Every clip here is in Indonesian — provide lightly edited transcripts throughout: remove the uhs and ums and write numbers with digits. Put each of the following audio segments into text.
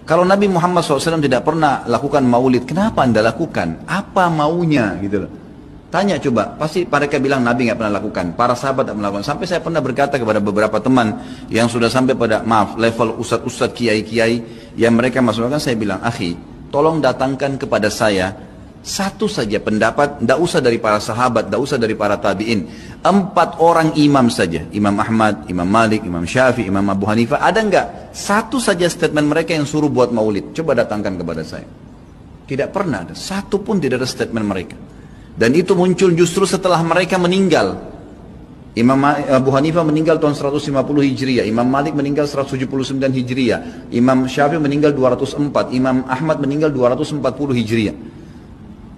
Kalau Nabi Muhammad SAW tidak pernah lakukan maulid, kenapa Anda lakukan? Apa maunya gitu loh. Tanya coba, pasti mereka bilang Nabi nggak pernah lakukan, para sahabat tidak melakukan. Sampai saya pernah berkata kepada beberapa teman yang sudah sampai pada level ustadz-ustadz, kiai-kiai yang mereka masukkan, saya bilang, akhi, tolong datangkan kepada saya satu saja pendapat, tidak usah dari para sahabat, tidak usah dari para tabi'in. 4 orang imam saja, Imam Ahmad, Imam Malik, Imam Syafi'i, Imam Abu Hanifah, ada enggak satu saja statement mereka yang suruh buat maulid? Coba datangkan kepada saya. Tidak pernah ada, satu pun tidak ada statement mereka. Dan itu muncul justru setelah mereka meninggal. Imam Abu Hanifah meninggal tahun 150 Hijriah, Imam Malik meninggal 179 Hijriah, Imam Syafi'i meninggal 204, Imam Ahmad meninggal 240 Hijriah.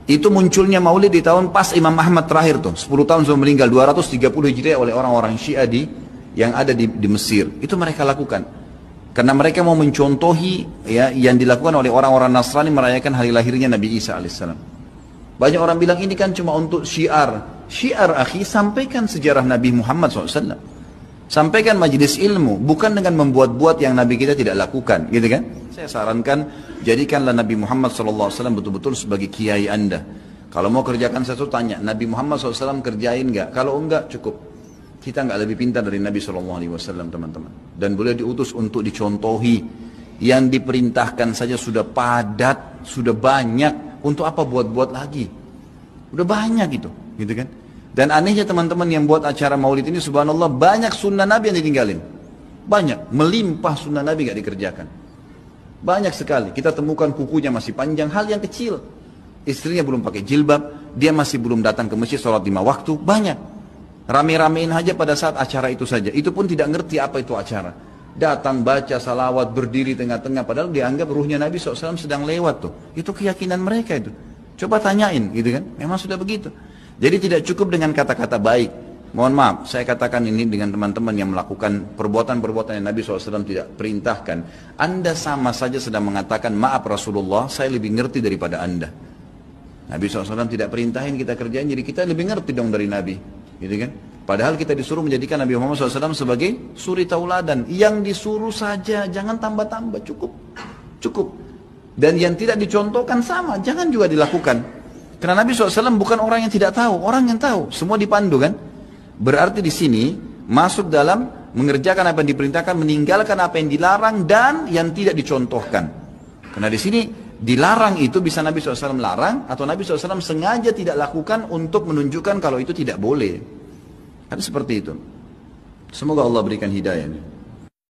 Itu munculnya maulid di tahun pas Imam Ahmad terakhir tuh, 10 tahun sebelum meninggal, 230 Hijriah oleh orang-orang Syiah yang ada di Mesir. Itu mereka lakukan. Karena mereka mau mencontohi ya, yang dilakukan oleh orang-orang Nasrani merayakan hari lahirnya Nabi Isa alaihissalam. Banyak orang bilang ini kan cuma untuk syiar. Syiar akhi, sampaikan sejarah Nabi Muhammad SAW. Sampaikan majelis ilmu, bukan dengan membuat-buat yang Nabi kita tidak lakukan, gitu kan? Saya sarankan, jadikanlah Nabi Muhammad SAW betul-betul sebagai kiai Anda. Kalau mau kerjakan sesuatu, tanya, Nabi Muhammad SAW kerjain nggak? Kalau enggak, cukup. Kita nggak lebih pintar dari Nabi SAW, teman-teman. Dan boleh diutus untuk dicontohi. Yang diperintahkan saja sudah padat, sudah banyak. Untuk apa buat-buat lagi? Udah banyak gitu kan? Dan anehnya teman-teman yang buat acara maulid ini, subhanallah, banyak sunnah Nabi yang ditinggalin. Banyak, melimpah sunnah Nabi gak dikerjakan. Banyak sekali, kita temukan kukunya masih panjang, hal yang kecil. Istrinya belum pakai jilbab, dia masih belum datang ke masjid sholat 5 waktu, banyak. Rame-ramein aja pada saat acara itu saja, itu pun tidak ngerti apa itu acara. Datang, baca salawat, berdiri tengah-tengah, padahal dianggap ruhnya Nabi SAW sedang lewat tuh. Itu keyakinan mereka itu. Coba tanyain gitu kan, memang sudah begitu. Jadi tidak cukup dengan kata-kata baik. Mohon maaf, saya katakan ini dengan teman-teman yang melakukan perbuatan-perbuatan yang Nabi SAW tidak perintahkan. Anda sama saja sedang mengatakan, maaf Rasulullah, saya lebih ngerti daripada Anda. Nabi SAW tidak perintahin kita kerjain, jadi kita lebih ngerti dong dari Nabi. Gitu kan? Padahal kita disuruh menjadikan Nabi Muhammad SAW sebagai suri tauladan. Yang disuruh saja, jangan tambah-tambah, cukup. Cukup. Dan yang tidak dicontohkan sama, jangan juga dilakukan. Karena Nabi SAW bukan orang yang tidak tahu, orang yang tahu. Semua dipandu kan? Berarti di sini masuk dalam mengerjakan apa yang diperintahkan, meninggalkan apa yang dilarang dan yang tidak dicontohkan. Karena di sini dilarang itu bisa Nabi SAW larang atau Nabi SAW sengaja tidak lakukan untuk menunjukkan kalau itu tidak boleh. Kan seperti itu. Semoga Allah berikan hidayah.